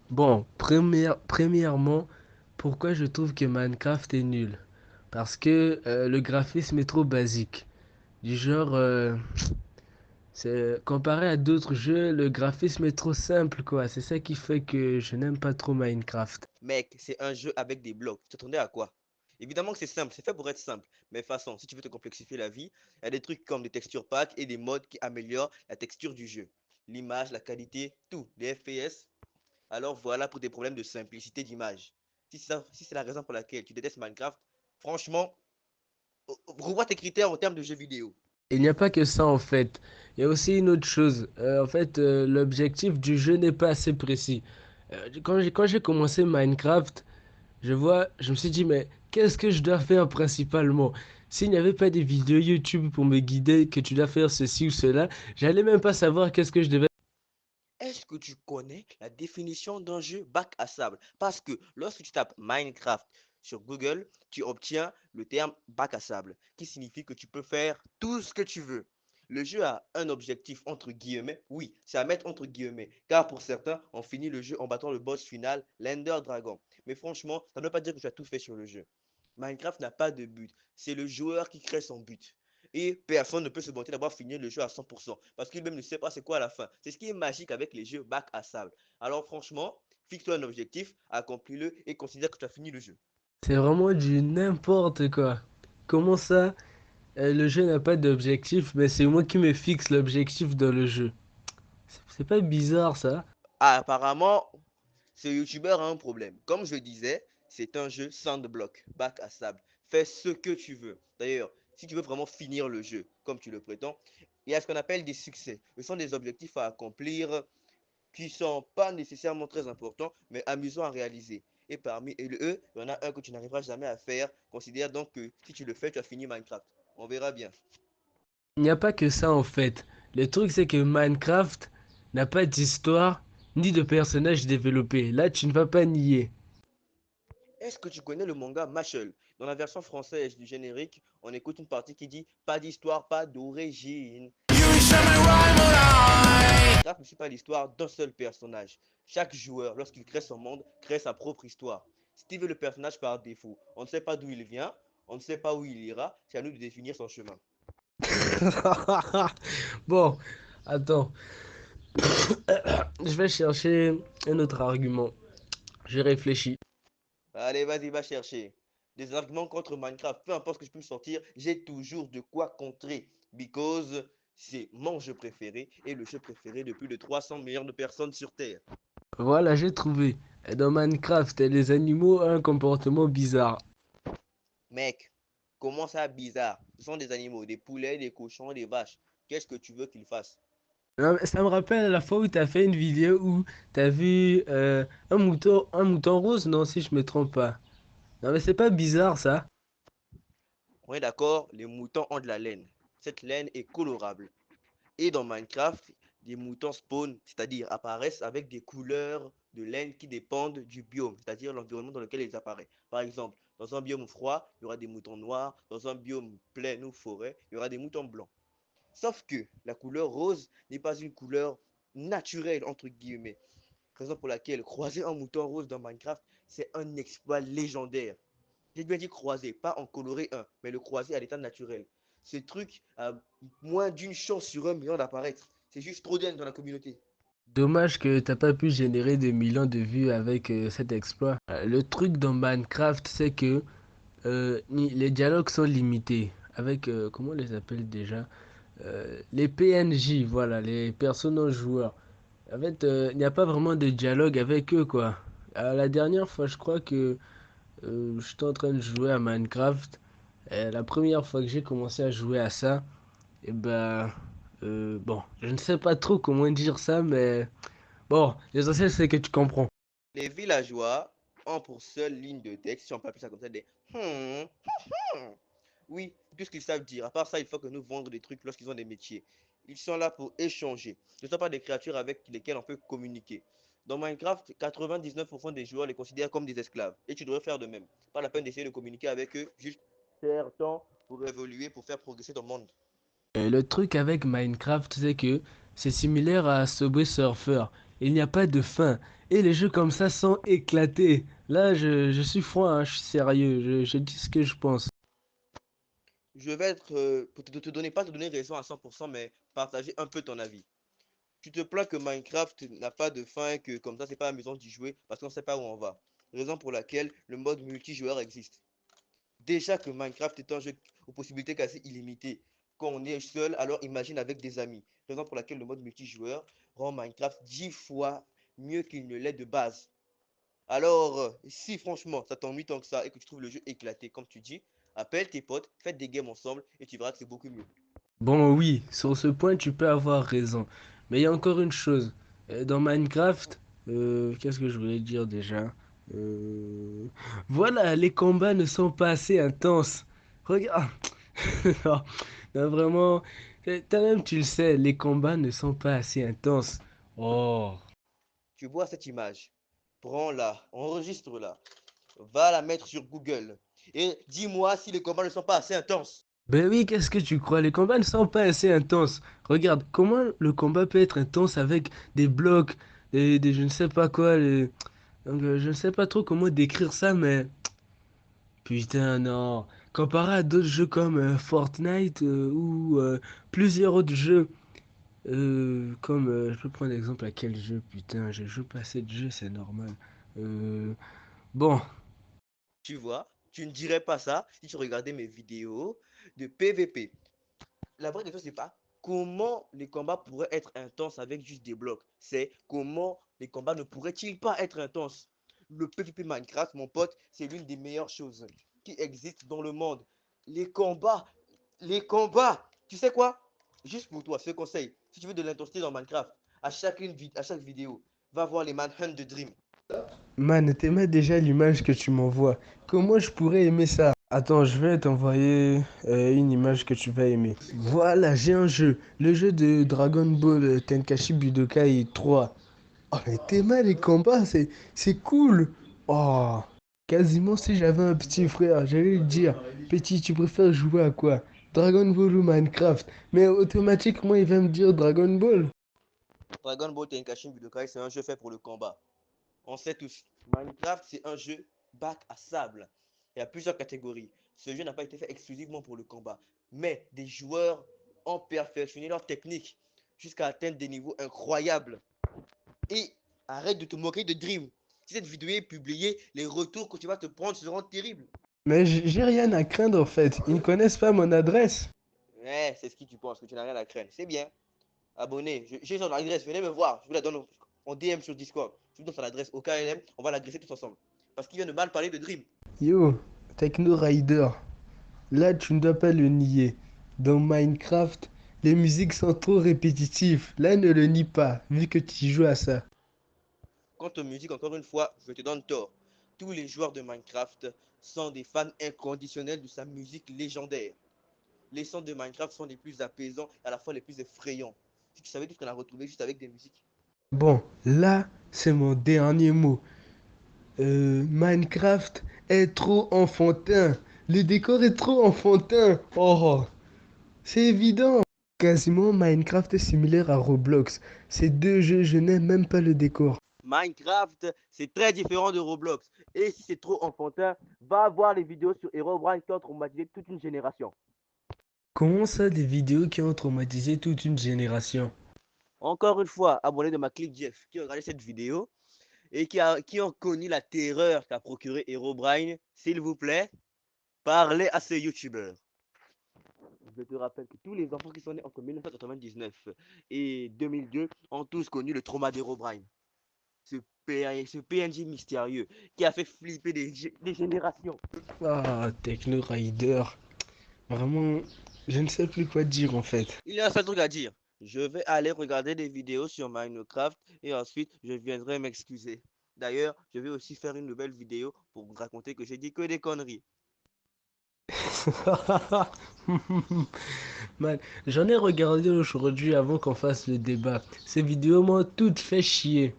Bon, premièrement, pourquoi je trouve que Minecraft est nul? Parce que le graphisme est trop basique. Du genre, c'est comparé à d'autres jeux, le graphisme est trop simple, quoi. C'est ça qui fait que je n'aime pas trop Minecraft. Mec, c'est un jeu avec des blocs. Tu t'attendais à quoi? Évidemment que c'est simple, c'est fait pour être simple. Mais façon, si tu veux te complexifier la vie, il y a des trucs comme des textures packs et des modes qui améliorent la texture du jeu. L'image, la qualité, tout, les FPS. Alors voilà pour des problèmes de simplicité d'image. Si c'est la raison pour laquelle tu détestes Minecraft, franchement, revois tes critères en termes de jeux vidéo. Il n'y a pas que ça en fait. Il y a aussi une autre chose. En fait, l'objectif du jeu n'est pas assez précis. Quand j'ai commencé Minecraft, je me suis dit, mais qu'est-ce que je dois faire principalement? S'il n'y avait pas des vidéos YouTube pour me guider que tu dois faire ceci ou cela, j'allais même pas savoir qu'est-ce que je devais. Est-ce que tu connais la définition d'un jeu bac à sable? Parce que lorsque tu tapes Minecraft sur Google, tu obtiens le terme bac à sable, qui signifie que tu peux faire tout ce que tu veux. Le jeu a un objectif entre guillemets, oui, c'est à mettre entre guillemets, car pour certains, on finit le jeu en battant le boss final, l'Ender Dragon. Mais franchement, ça ne veut pas dire que tu as tout fait sur le jeu. Minecraft n'a pas de but, c'est le joueur qui crée son but. Et personne ne peut se vanter d'avoir fini le jeu à 100% parce qu'il même ne sait pas c'est quoi à la fin. C'est ce qui est magique avec les jeux bac à sable. Alors franchement, fixe-toi un objectif, accomplis-le et considère que tu as fini le jeu. C'est vraiment du n'importe quoi. Comment ça, le jeu n'a pas d'objectif, mais c'est moi qui me fixe l'objectif dans le jeu. C'est pas bizarre ça? Ah, apparemment, ce youtubeur a un problème. Comme je le disais, c'est un jeu sandblock, bac à sable. Fais ce que tu veux. D'ailleurs, si tu veux vraiment finir le jeu comme tu le prétends, il y a ce qu'on appelle des succès. Ce sont des objectifs à accomplir qui ne sont pas nécessairement très importants, mais amusants à réaliser. Et parmi eux, il y en a un que tu n'arriveras jamais à faire. Considère donc que si tu le fais, tu as fini Minecraft. On verra bien. Il n'y a pas que ça en fait. Le truc c'est que Minecraft n'a pas d'histoire ni de personnages développés. Là, tu ne vas pas nier. Est-ce que tu connais le manga Mashal? Dans la version française du générique, on écoute une partie qui dit pas d'histoire, pas d'origine. Minecraft ne suit pas l'histoire d'un seul personnage. Chaque joueur, lorsqu'il crée son monde, crée sa propre histoire. Steve est le personnage par défaut. On ne sait pas d'où il vient, on ne sait pas où il ira, c'est à nous de définir son chemin. Bon, attends. Je vais chercher un autre argument. Je réfléchis. Allez, vas-y, va chercher. Des arguments contre Minecraft, peu importe ce que je peux me sortir, j'ai toujours de quoi contrer. Because c'est mon jeu préféré et le jeu préféré de plus de 300 millions de personnes sur Terre. Voilà, j'ai trouvé. Dans Minecraft, les animaux ont un comportement bizarre. Mec, comment ça bizarre? Ce sont des animaux, des poulets, des cochons, des vaches. Qu'est-ce que tu veux qu'ils fassent? Non, mais ça me rappelle la fois où tu as fait une vidéo où tu as vu un mouton rose, non, si je me trompe pas. Non, mais c'est pas bizarre ça. On est d'accord, les moutons ont de la laine. Cette laine est colorable. Et dans Minecraft, des moutons spawn, c'est-à-dire apparaissent avec des couleurs de laine qui dépendent du biome, c'est-à-dire l'environnement dans lequel ils apparaissent. Par exemple, dans un biome froid, il y aura des moutons noirs, dans un biome plaine ou forêt, il y aura des moutons blancs. Sauf que la couleur rose n'est pas une couleur naturelle, entre guillemets. Raison pour laquelle croiser un mouton rose dans Minecraft, c'est un exploit légendaire. J'ai bien dit croiser, pas en colorer un, mais le croiser à l'état naturel. Ce truc a moins d'une chance sur un million d'apparaître. C'est juste trop dingue dans la communauté. Dommage que t'as pas pu générer des millions de vues avec cet exploit. Le truc dans Minecraft, c'est que les dialogues sont limités. Avec, comment on les appelle déjà? Les PNJ, voilà, les personnages joueurs. En fait, il n'y a pas vraiment de dialogue avec eux, quoi. La dernière fois, je crois que j'étais en train de jouer à Minecraft. La première fois que j'ai commencé à jouer à ça, et ben, bon, je ne sais pas trop comment dire ça, mais bon, l'essentiel c'est que tu comprends. Les villageois ont pour seule ligne de texte, si on peut appeler ça comme ça, des oui, tout ce qu'ils savent dire. À part ça, il faut que nous vendre des trucs lorsqu'ils ont des métiers. Ils sont là pour échanger. Ce ne sont pas des créatures avec lesquelles on peut communiquer. Dans Minecraft, 99% des joueurs les considèrent comme des esclaves. Et tu devrais faire de même. Pas la peine d'essayer de communiquer avec eux, juste faire temps pour évoluer, pour faire progresser ton monde. Le truc avec Minecraft, c'est que c'est similaire à Subway Surfer. Il n'y a pas de fin. Et les jeux comme ça sont éclatés. Là, je suis froid, hein, je suis sérieux, je dis ce que je pense. Je vais être, pour te donner, pas te donner raison à 100%, mais partager un peu ton avis. Tu te plains que Minecraft n'a pas de fin et que comme ça, c'est pas amusant d'y jouer parce qu'on ne sait pas où on va. Raison pour laquelle le mode multijoueur existe. Déjà que Minecraft est un jeu aux possibilités quasi illimitées. Quand on est seul, alors imagine avec des amis. Raison pour laquelle le mode multijoueur rend Minecraft 10 fois mieux qu'il ne l'est de base. Alors, si franchement ça t'ennuie tant que ça et que tu trouves le jeu éclaté, comme tu dis, appelle tes potes, faites des games ensemble et tu verras que c'est beaucoup mieux. Bon, oui, sur ce point, tu peux avoir raison. Mais il y a encore une chose. Dans Minecraft, qu'est-ce que je voulais dire déjà? Euh, Voilà, les combats ne sont pas assez intenses. Regarde. Non, non, vraiment, toi-même, tu le sais, les combats ne sont pas assez intenses. Oh. Tu vois cette image, prends-la, enregistre-la, va la mettre sur Google et dis-moi si les combats ne sont pas assez intenses. Ben oui, qu'est-ce que tu crois? Les combats ne sont pas assez intenses. Regarde, comment le combat peut être intense avec des blocs, je ne sais pas quoi. Donc, je ne sais pas trop comment décrire ça, mais putain, non. Comparé à d'autres jeux comme Fortnite ou plusieurs autres jeux, comme je peux prendre l'exemple à quel jeu? Putain, je joue pas à ce jeu, c'est normal. Euh, bon, Tu vois, tu ne dirais pas ça si tu regardais mes vidéos de PVP. La vraie question, c'est pas comment les combats pourraient être intenses avec juste des blocs. C'est comment les combats ne pourraient-ils pas être intenses. Le PvP Minecraft, mon pote, c'est l'une des meilleures choses qui existent dans le monde. Les combats, les combats. Tu sais quoi? Juste pour toi, ce conseil, si tu veux de l'intensité dans Minecraft, à chaque vidéo, va voir les manhunt de Dream. man, t'aimais déjà l'image que tu m'envoies. Comment je pourrais aimer ça? Attends, je vais t'envoyer une image que tu vas aimer. Voilà, j'ai un jeu. Le jeu de Dragon Ball Tenkaichi Budokai 3. Oh, mais t'aimais les combats, c'est cool. Oh, quasiment si j'avais un petit frère, j'allais lui dire, petit, tu préfères jouer à quoi? Dragon Ball ou Minecraft? Mais automatiquement, il va me dire Dragon Ball. Dragon Ball Tenkaichi Budokai, c'est un jeu fait pour le combat. On sait tous, Minecraft, c'est un jeu bac à sable. Il y a plusieurs catégories. Ce jeu n'a pas été fait exclusivement pour le combat, mais des joueurs ont perfectionné leur technique jusqu'à atteindre des niveaux incroyables. Et arrête de te moquer de Dream. Si cette vidéo est publiée, les retours que tu vas te prendre seront terribles. Mais j'ai rien à craindre en fait. Ils ne connaissent pas mon adresse. Ouais, c'est ce que tu penses, que tu n'as rien à craindre. C'est bien. Abonné, j'ai son adresse, venez me voir. Je vous la donne en DM sur Discord. Je vous donne son adresse au KLM, on va l'agresser tous ensemble. Parce qu'il vient de mal parler de Dream. Yo, Techno Rider, là tu ne dois pas le nier. Dans Minecraft, les musiques sont trop répétitives. Là ne le nie pas, vu que tu joues à ça. Quant aux musiques, encore une fois, je te donne tort. Tous les joueurs de Minecraft sont des fans inconditionnels de sa musique légendaire. Les sons de Minecraft sont les plus apaisants et à la fois les plus effrayants. Si tu savais tout ce qu'on a retrouvé juste avec des musiques. Bon, là c'est mon dernier mot. Minecraft est trop enfantin. Le décor est trop enfantin. Oh, c'est évident. Quasiment Minecraft est similaire à Roblox. Ces deux jeux, je n'aime même pas le décor. Minecraft, c'est très différent de Roblox. Et si c'est trop enfantin, va voir les vidéos sur Herobrine qui ont traumatisé toute une génération. Comment ça, des vidéos qui ont traumatisé toute une génération? Encore une fois, abonné de ma clique Jeff qui a regardé cette vidéo et qui ont connu la terreur qu'a procuré Herobrine, s'il vous plaît, parlez à ce YouTuber. Je te rappelle que tous les enfants qui sont nés entre 1999 et 2002 ont tous connu le trauma d'Herobrine. Ce PNJ mystérieux qui a fait flipper des générations. Ah, Techno Rider. Vraiment, je ne sais plus quoi dire en fait. Il y a un seul truc à dire. Je vais aller regarder des vidéos sur Minecraft et ensuite je viendrai m'excuser. D'ailleurs, je vais aussi faire une nouvelle vidéo pour vous raconter que j'ai dit que des conneries. Man, j'en ai regardé aujourd'hui avant qu'on fasse le débat. Ces vidéos m'ont toutes fait chier.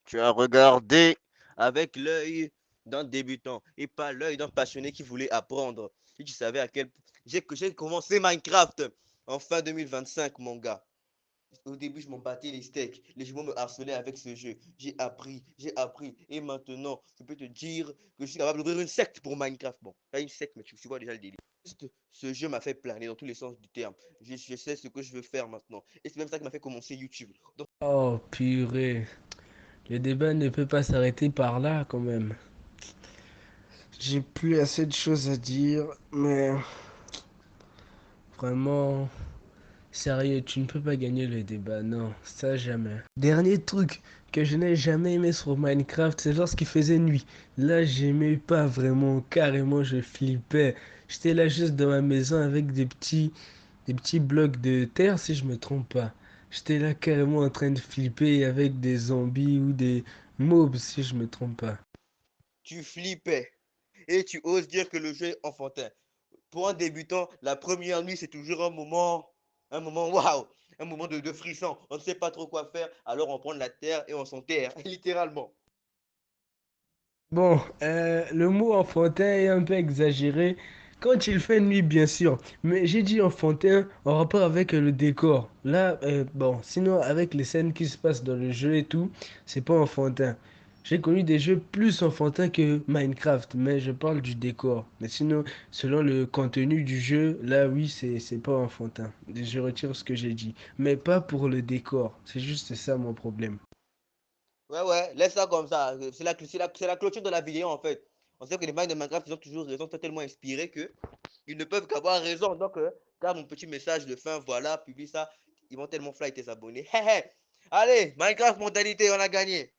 Tu as regardé avec l'œil d'un débutant et pas l'œil d'un passionné qui voulait apprendre. Si tu savais à quel point j'ai commencé Minecraft en fin 2025, mon gars. Au début, je m'en battais les steaks. Les jumeaux me harcelaient avec ce jeu. J'ai appris. Et maintenant, je peux te dire que je suis capable d'ouvrir une secte pour Minecraft. Bon, pas une secte, mais tu vois déjà le délire. Juste, ce jeu m'a fait planer dans tous les sens du terme. Je sais ce que je veux faire maintenant. Et c'est même ça qui m'a fait commencer YouTube. Donc, Oh, purée. Le débat ne peut pas s'arrêter par là, quand même. J'ai plus assez de choses à dire, mais vraiment, sérieux, tu ne peux pas gagner le débat, non, ça jamais. Dernier truc que je n'ai jamais aimé sur Minecraft, c'est lorsqu'il faisait nuit. Là, j'aimais pas vraiment, carrément, je flippais. J'étais là juste dans ma maison avec des petits blocs de terre, si je me trompe pas. J'étais là carrément en train de flipper avec des zombies ou des mobs, si je me trompe pas. tu flippais. Et tu oses dire que le jeu est enfantin. Pour un débutant, la première nuit, c'est toujours un moment waouh, un moment de frisson. On ne sait pas trop quoi faire, alors on prend de la terre et on s'enterre, littéralement. Bon, le mot enfantin est un peu exagéré quand il fait nuit, bien sûr. Mais j'ai dit enfantin en rapport avec le décor. Là, bon, sinon, avec les scènes qui se passent dans le jeu et tout, c'est pas enfantin. J'ai connu des jeux plus enfantins que Minecraft, mais je parle du décor. Mais sinon, selon le contenu du jeu, là, oui, c'est pas enfantin. Je retire ce que j'ai dit. Mais pas pour le décor. C'est juste ça mon problème. Ouais, ouais, laisse ça comme ça. C'est la clôture de la vidéo en fait. On sait que les mecs de Minecraft, ils ont toujours raison, ils sont tellement inspirés que ils ne peuvent qu'avoir raison. Donc, garde mon petit message de fin, voilà, publie ça. Ils vont tellement fly tes abonnés. Allez, Minecraft mentalité, on a gagné.